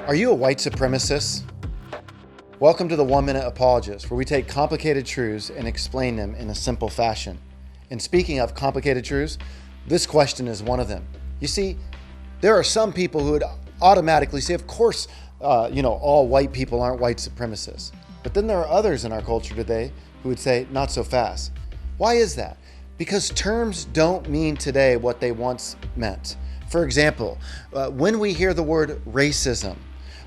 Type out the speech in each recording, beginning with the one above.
Are you a white supremacist? Welcome to the One Minute Apologist, where we take complicated truths and explain them in a simple fashion. And speaking of complicated truths, this question is one of them. You see, there are some people who would automatically say, of course, all white people aren't white supremacists. But then there are others in our culture today who would say, not so fast. Why is that? Because terms don't mean today what they once meant. For example, when we hear the word racism,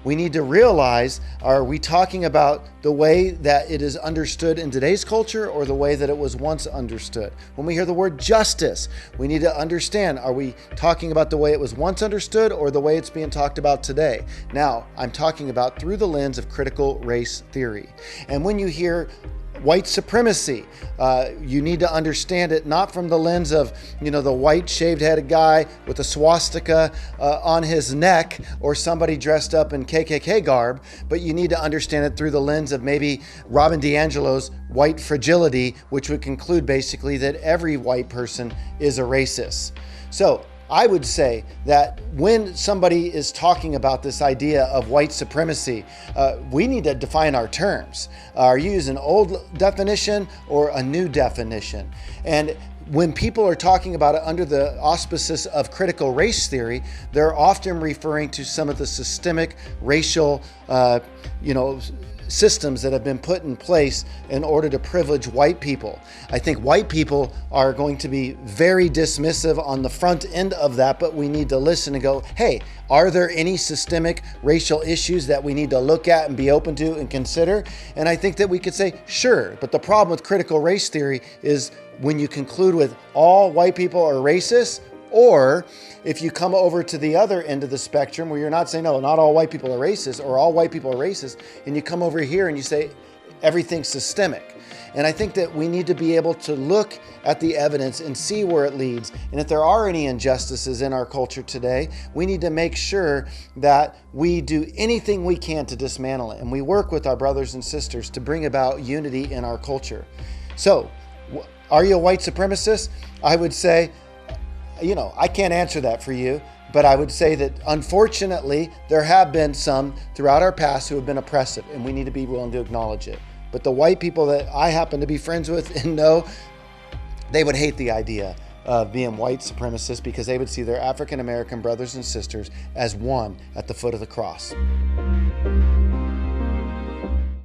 we need to realize, are we talking about the way that it is understood in today's culture or the way that it was once understood? When we hear the word justice, we need to understand, are we talking about the way it was once understood or the way it's being talked about today? Now, I'm talking about through the lens of critical race theory. And when you hear white supremacy, you need to understand it not from the lens of, the white shaved-headed guy with a swastika on his neck or somebody dressed up in KKK garb, but you need to understand it through the lens of maybe Robin DiAngelo's white fragility, which would conclude basically that every white person is a racist. So I would say that when somebody is talking about this idea of white supremacy, we need to define our terms. Are you using an old definition or a new definition? And when people are talking about it under the auspices of critical race theory, they're often referring to some of the systemic racial, systems that have been put in place in order to privilege white people. I think white people are going to be very dismissive on the front end of that, but we need to listen and go, hey, are there any systemic racial issues that we need to look at and be open to and consider? And I think that we could say, sure, but the problem with critical race theory is when you conclude with all white people are racist, or if you come over to the other end of the spectrum where you're not saying, no, not all white people are racist or all white people are racist, and you come over here and you say everything's systemic. And I think that we need to be able to look at the evidence and see where it leads. And if there are any injustices in our culture today, we need to make sure that we do anything we can to dismantle it. And we work with our brothers and sisters to bring about unity in our culture. So, are you a white supremacist? I would say, I can't answer that for you, but I would say that unfortunately, there have been some throughout our past who have been oppressive, and we need to be willing to acknowledge it. But the white people that I happen to be friends with and know, they would hate the idea of being white supremacists because they would see their African American brothers and sisters as one at the foot of the cross.